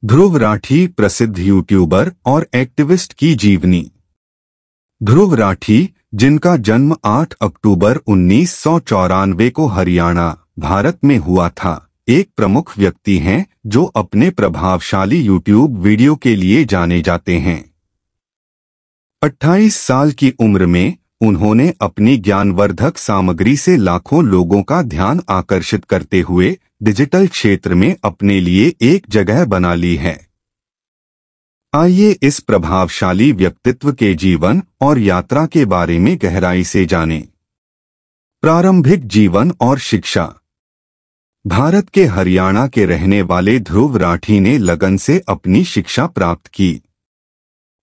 ध्रुव राठी प्रसिद्ध यूट्यूबर और एक्टिविस्ट की जीवनी। ध्रुव राठी, जिनका जन्म 8 अक्टूबर 1994 को हरियाणा, भारत में हुआ था, एक प्रमुख व्यक्ति हैं जो अपने प्रभावशाली यूट्यूब वीडियो के लिए जाने जाते हैं। 28 साल की उम्र में उन्होंने अपनी ज्ञानवर्धक सामग्री से लाखों लोगों का ध्यान आकर्षित करते हुए डिजिटल क्षेत्र में अपने लिए एक जगह बना ली है। आइए इस प्रभावशाली व्यक्तित्व के जीवन और यात्रा के बारे में गहराई से जानें। प्रारंभिक जीवन और शिक्षा। भारत के हरियाणा के रहने वाले ध्रुव राठी ने लगन से अपनी शिक्षा प्राप्त की।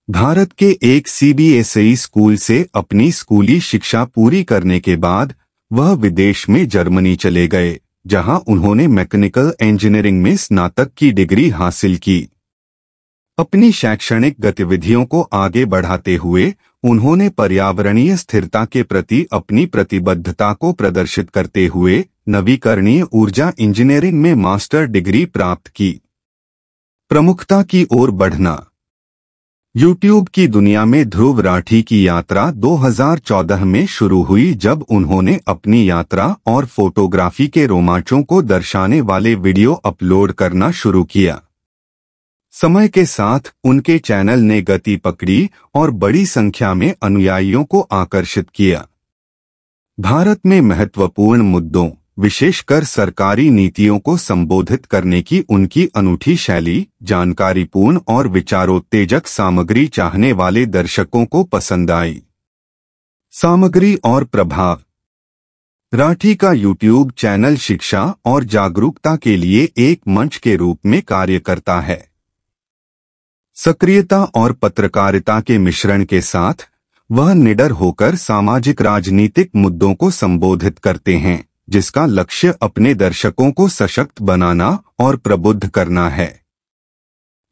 भारत के एक सीबीएसई स्कूल से अपनी स्कूली शिक्षा पूरी करने के बाद वह विदेश में जर्मनी चले गए, जहां उन्होंने मैकेनिकल इंजीनियरिंग में स्नातक की डिग्री हासिल की। अपनी शैक्षणिक गतिविधियों को आगे बढ़ाते हुए उन्होंने पर्यावरणीय स्थिरता के प्रति अपनी प्रतिबद्धता को प्रदर्शित करते हुए नवीकरणीय ऊर्जा इंजीनियरिंग में मास्टर डिग्री प्राप्त की। प्रमुखता की ओर बढ़ना। यूट्यूब की दुनिया में ध्रुव राठी की यात्रा 2014 में शुरू हुई, जब उन्होंने अपनी यात्रा और फोटोग्राफी के रोमांचों को दर्शाने वाले वीडियो अपलोड करना शुरू किया। समय के साथ उनके चैनल ने गति पकड़ी और बड़ी संख्या में अनुयायियों को आकर्षित किया। भारत में महत्वपूर्ण मुद्दों, विशेषकर सरकारी नीतियों को संबोधित करने की उनकी अनूठी शैली, जानकारीपूर्ण और विचारोत्तेजक सामग्री चाहने वाले दर्शकों को पसंद आई। सामग्री और प्रभाव। राठी का यूट्यूब चैनल शिक्षा और जागरूकता के लिए एक मंच के रूप में कार्य करता है। सक्रियता और पत्रकारिता के मिश्रण के साथ वह निडर होकर सामाजिक राजनीतिक मुद्दों को संबोधित करते हैं, जिसका लक्ष्य अपने दर्शकों को सशक्त बनाना और प्रबुद्ध करना है।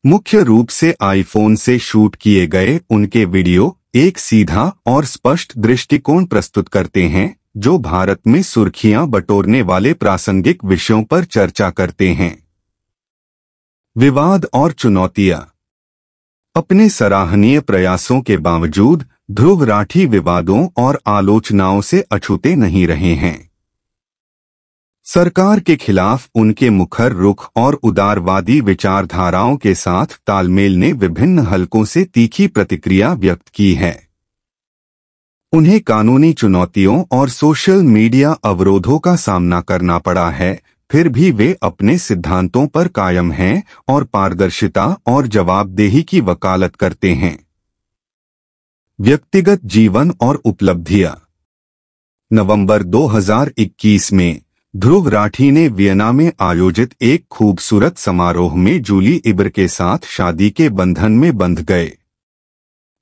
मुख्य रूप से आईफोन से शूट किए गए उनके वीडियो एक सीधा और स्पष्ट दृष्टिकोण प्रस्तुत करते हैं, जो भारत में सुर्खियां बटोरने वाले प्रासंगिक विषयों पर चर्चा करते हैं। विवाद और चुनौतियां। अपने सराहनीय प्रयासों के बावजूद ध्रुव राठी विवादों और आलोचनाओं से अछूते नहीं रहे हैं। सरकार के खिलाफ उनके मुखर रुख और उदारवादी विचारधाराओं के साथ तालमेल ने विभिन्न हलकों से तीखी प्रतिक्रिया व्यक्त की है। उन्हें कानूनी चुनौतियों और सोशल मीडिया अवरोधों का सामना करना पड़ा है, फिर भी वे अपने सिद्धांतों पर कायम हैं और पारदर्शिता और जवाबदेही की वकालत करते हैं। व्यक्तिगत जीवन और उपलब्धियां। नवंबर 2021 में ध्रुव राठी ने वियना में आयोजित एक खूबसूरत समारोह में जूली इब्र के साथ शादी के बंधन में बंध गए।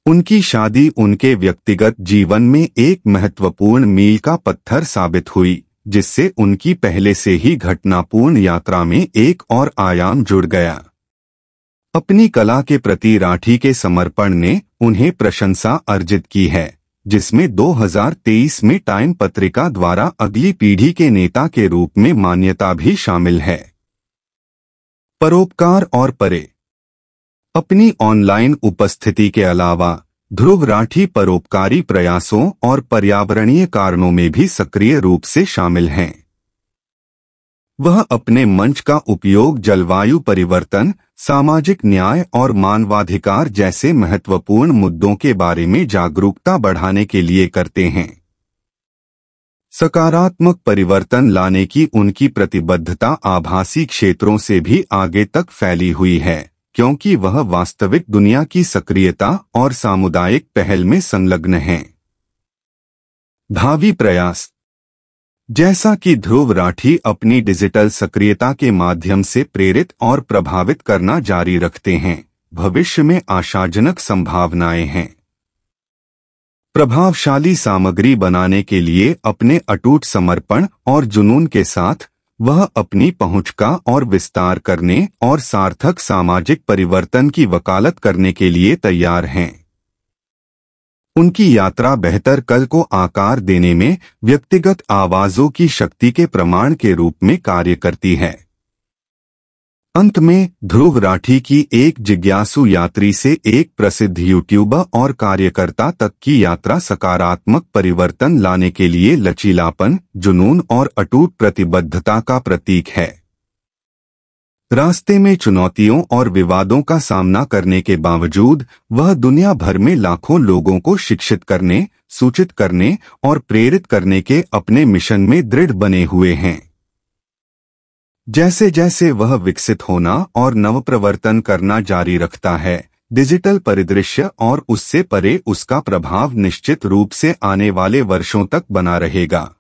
उनकी शादी उनके व्यक्तिगत जीवन में एक महत्वपूर्ण मील का पत्थर साबित हुई, जिससे उनकी पहले से ही घटनापूर्ण यात्रा में एक और आयाम जुड़ गया। अपनी कला के प्रति राठी के समर्पण ने उन्हें प्रशंसा अर्जित की है, जिसमें 2023 में टाइम पत्रिका द्वारा अगली पीढ़ी के नेता के रूप में मान्यता भी शामिल है। परोपकार और परे। अपनी ऑनलाइन उपस्थिति के अलावा ध्रुव राठी परोपकारी प्रयासों और पर्यावरणीय कारणों में भी सक्रिय रूप से शामिल हैं। वह अपने मंच का उपयोग जलवायु परिवर्तन, सामाजिक न्याय और मानवाधिकार जैसे महत्वपूर्ण मुद्दों के बारे में जागरूकता बढ़ाने के लिए करते हैं। सकारात्मक परिवर्तन लाने की उनकी प्रतिबद्धता आभासी क्षेत्रों से भी आगे तक फैली हुई है, क्योंकि वह वास्तविक दुनिया की सक्रियता और सामुदायिक पहल में संलग्न हैं। भावी प्रयास। जैसा कि ध्रुव राठी अपनी डिजिटल सक्रियता के माध्यम से प्रेरित और प्रभावित करना जारी रखते हैं, भविष्य में आशाजनक संभावनाएं हैं। प्रभावशाली सामग्री बनाने के लिए अपने अटूट समर्पण और जुनून के साथ वह अपनी पहुंच का और विस्तार करने और सार्थक सामाजिक परिवर्तन की वकालत करने के लिए तैयार हैं। उनकी यात्रा बेहतर कल को आकार देने में व्यक्तिगत आवाजों की शक्ति के प्रमाण के रूप में कार्य करती है। अंत में ध्रुव राठी की एक जिज्ञासु यात्री से एक प्रसिद्ध यूट्यूबर और कार्यकर्ता तक की यात्रा सकारात्मक परिवर्तन लाने के लिए लचीलापन, जुनून और अटूट प्रतिबद्धता का प्रतीक है। रास्ते में चुनौतियों और विवादों का सामना करने के बावजूद वह दुनिया भर में लाखों लोगों को शिक्षित करने, सूचित करने और प्रेरित करने के अपने मिशन में दृढ़ बने हुए हैं। जैसे जैसे वह विकसित होना और नवप्रवर्तन करना जारी रखता है, डिजिटल परिदृश्य और उससे परे उसका प्रभाव निश्चित रूप से आने वाले वर्षों तक बना रहेगा।